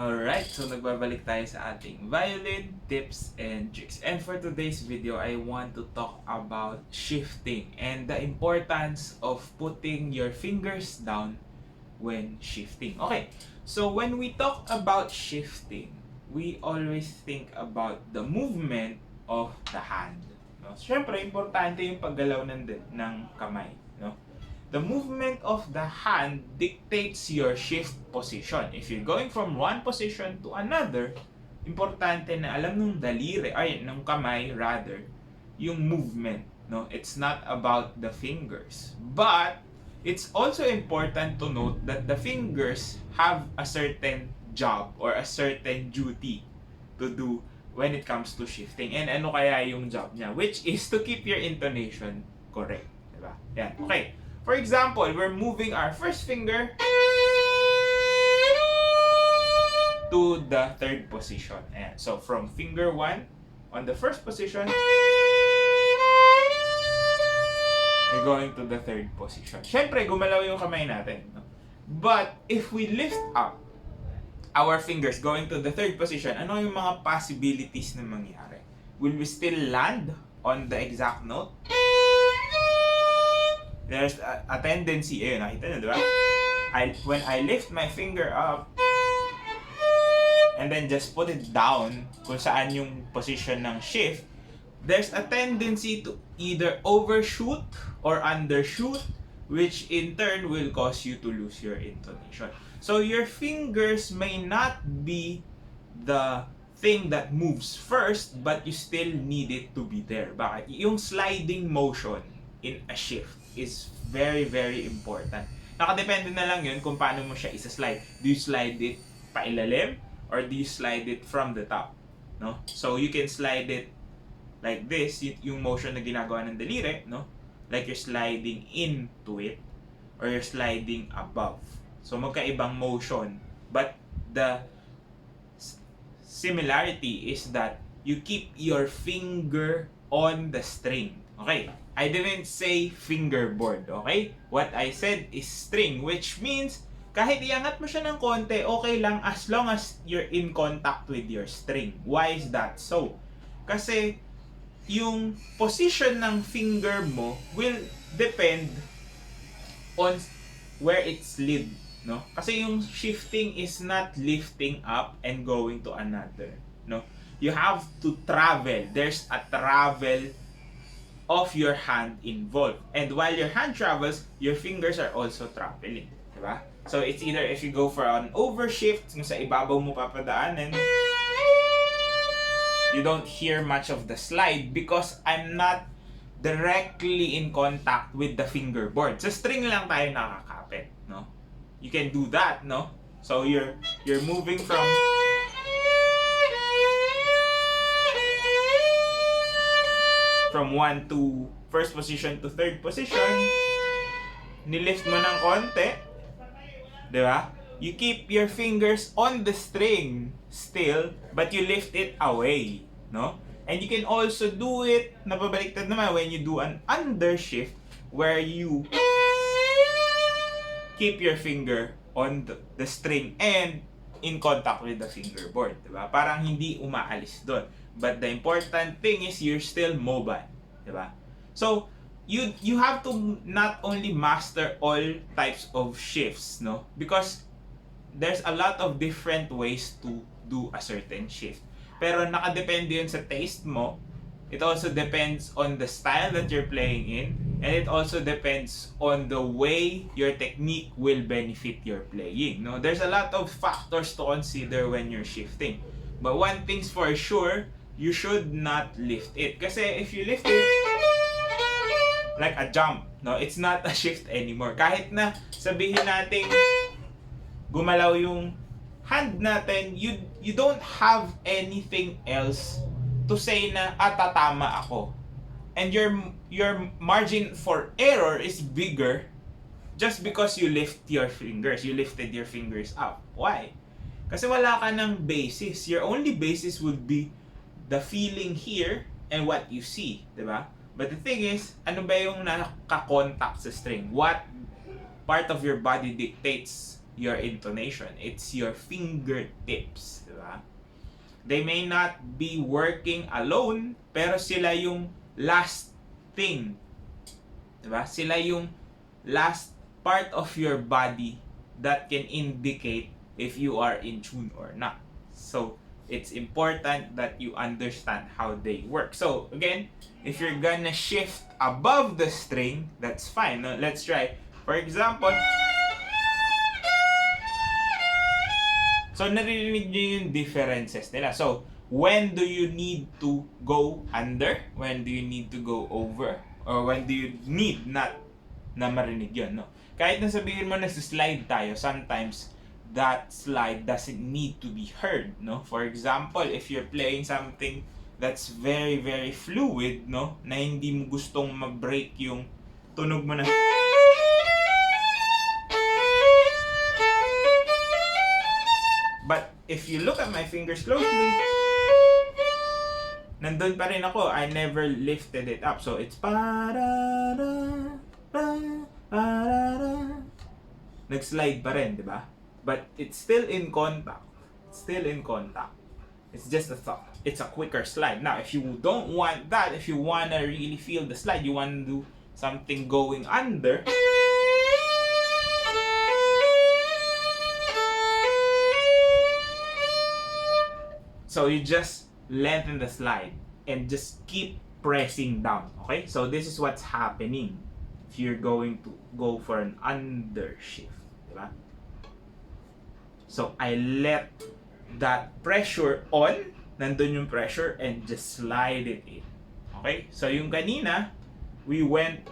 Alright, so nagbabalik tayo sa ating violin tips and tricks. And for today's video, I want to talk about shifting and the importance of putting your fingers down when shifting. Okay, so when we talk about shifting, we always think about the movement of the hand. No? Siyempre, importante yung paggalaw ng kamay. No? The movement of the hand dictates your shift position. If you're going from one position to another, importante na alam nung daliri, nung kamay rather, yung movement. No? It's not about the fingers. But it's also important to note that the fingers have a certain job or a certain duty to do when it comes to shifting. And ano kaya yung job niya? Which is to keep your intonation correct. Diba? Yan. Okay. For example, we're moving our first finger to the third position. Ayan. So, from finger 1 on the first position, we're going to the third position. Siyempre, gumalaw yung kamay natin. No? But, if we lift up our fingers going to the third position, ano yung mga possibilities na mangyari? Will we still land on the exact note? There's a tendency, nakita nyo, di ba? When I lift my finger up, and then just put it down, kung saan yung position ng shift, there's a tendency to either overshoot or undershoot, which in turn will cause you to lose your intonation. So your fingers may not be the thing that moves first, but you still need it to be there. Bakit? Yung sliding motion in a shift is very, very important. Nakadepende na lang yun kung paano mo siya isa-slide. Do you slide it pailalim or do you slide it from the top? No? So you can slide it like this, yung motion na ginagawa ng daliri, no? Like you're sliding into it or you're sliding above. So magkaibang motion, but the similarity is that you keep your finger on the string. Okay? I didn't say fingerboard, okay? What I said is string, which means kahit iangat mo siya ng konti, okay lang as long as you're in contact with your string. Why is that so? Kasi yung position ng finger mo will depend on where it's slid, no? Kasi yung shifting is not lifting up and going to another, no? You have to travel. There's a travel of your hand involved. And while your hand travels, your fingers are also traveling. Diba? So it's either if you go for an overshift, kung sa ibabaw mo papadaanin, you don't hear much of the slide because I'm not directly in contact with the fingerboard. Sa string lang tayo nakakapit, no? You can do that, no? So you're moving from one to first position to third position, nilift mo ng konti, di ba? You keep your fingers on the string still, but you lift it away, no? And you can also do it, napabaliktad naman, when you do an undershift, where you keep your finger on the string and in contact with the fingerboard, di ba? Parang hindi umaalis doon. But the important thing is you're still mobile, di ba? So, you have to not only master all types of shifts, no? Because there's a lot of different ways to do a certain shift. Pero nakadepende yun sa taste mo. It also depends on the style that you're playing in, and it also depends on the way your technique will benefit your playing, no? There's a lot of factors to consider when you're shifting. But one thing's for sure, you should not lift it. Kasi if you lift it like a jump, no, it's not a shift anymore. Kahit na sabihin natin gumalaw yung hand natin, you don't have anything else to say na tatama ako. And your margin for error is bigger just because you lift your fingers. You lifted your fingers up. Why? Kasi wala ka ng basis. Your only basis would be the feeling here and what you see, di ba? But the thing is, ano ba yung nakakontact sa string? What part of your body dictates your intonation. It's your fingertips, di ba? They may not be working alone, pero sila yung last thing. Diba? Sila yung last part of your body that can indicate if you are in tune or not. So, it's important that you understand how they work. So, again, if you're gonna shift above the string, that's fine. Now, let's try. For example, so naririnig nyo yung differences nila. So, when do you need to go under? When do you need to go over? Or when do you need not na marinig yun, no? Kahit na sabihin mo na slide tayo, sometimes that slide doesn't need to be heard, no? For example, if you're playing something that's very, very fluid, no? Na hindi mo gustong ma-break yung tunog mo na but if you look at my fingers closely, nandun pa rin ako. I never lifted it up. So, it's nag-slide pa rin, di ba? But it's still in contact. Still in contact. It's just a thought. It's a quicker slide. Now, if you don't want that, if you wanna really feel the slide, you wanna do something going under, so you just lengthen the slide and just keep pressing down. Okay? So this is what's happening if you're going to go for an undershift. Diba? So I let that pressure on, nandun yung pressure, and just slide it in. Okay? So yung kanina, we went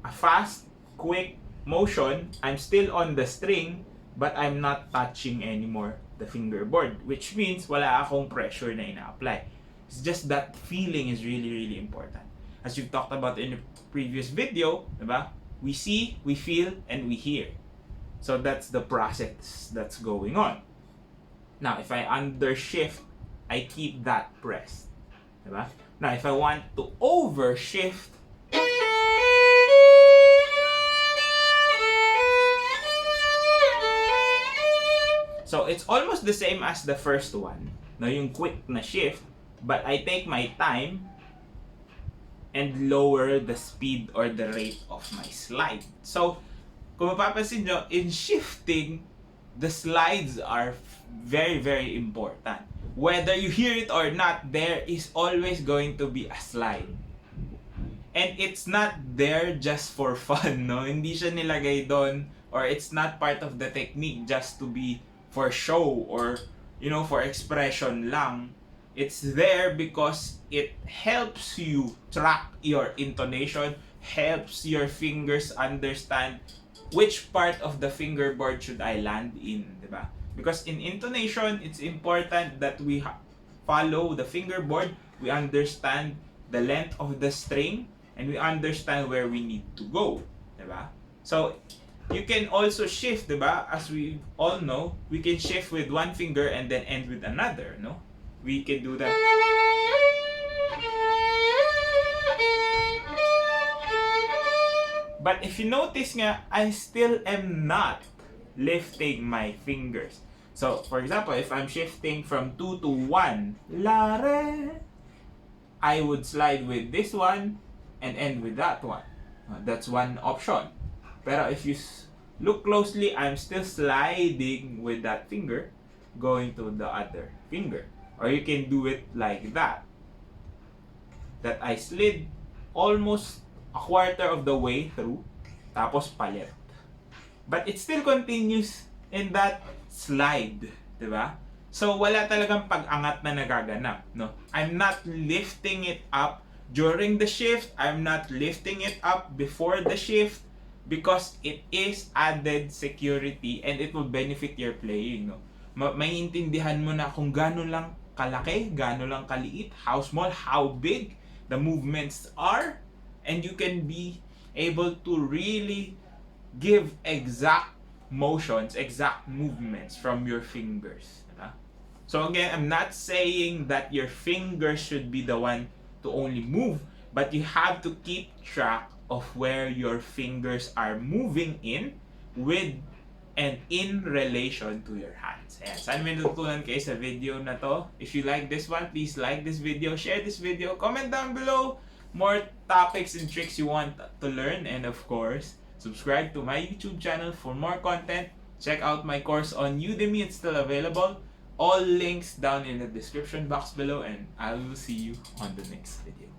a fast, quick motion. I'm still on the string, but I'm not touching anymore the fingerboard, which means wala akong pressure na ina-apply. It's just that feeling is really, really important. As we've talked about in the previous video, diba? We see, we feel, and we hear. So that's the process that's going on. Now, if I undershift, I keep that pressed. Diba? Now, if I want to overshift, so it's almost the same as the first one, no, yung quick na shift, but I take my time and lower the speed or the rate of my slide. So, kung mapapansin nyo, in shifting, the slides are very, very important. Whether you hear it or not, there is always going to be a slide. And it's not there just for fun, no? Hindi siya nilagay doon, or it's not part of the technique just to be for show or, you know, for expression lang. It's there because it helps you track your intonation, helps your fingers understand which part of the fingerboard should I land in, diba? Because in intonation, it's important that we follow the fingerboard, we understand the length of the string, and we understand where we need to go, diba? So, you can also shift, diba? As we all know, we can shift with one finger and then end with another, no? We can do that. But if you notice nga, I still am not lifting my fingers. So, for example, if I'm shifting from 2 to 1, la, re, I would slide with this one and end with that one. That's one option. Pero if you look closely, I'm still sliding with that finger going to the other finger. Or you can do it like that. That I slid almost a quarter of the way through, tapos palit. But it still continues in that slide, diba? So wala talagang pag-angat na nagaganap, no? I'm not lifting it up during the shift. I'm not lifting it up before the shift. Because it is added security and it will benefit your playing, no? Maiintindihan mo na kung gaano lang kalaki, gaano lang kaliit, how small, how big the movements are, and you can be able to really give exact motions, exact movements from your fingers. So again, I'm not saying that your fingers should be the one to only move, but you have to keep track of where your fingers are moving in with and in relation to your hands. Ayan, sana may natutunan kayo sa video na to. If you like this one, please like this video, share this video, comment down below more topics and tricks you want to learn, and of course, subscribe to my YouTube channel for more content. Check out my course on Udemy, it's still available. All links down in the description box below, and I will see you on the next video.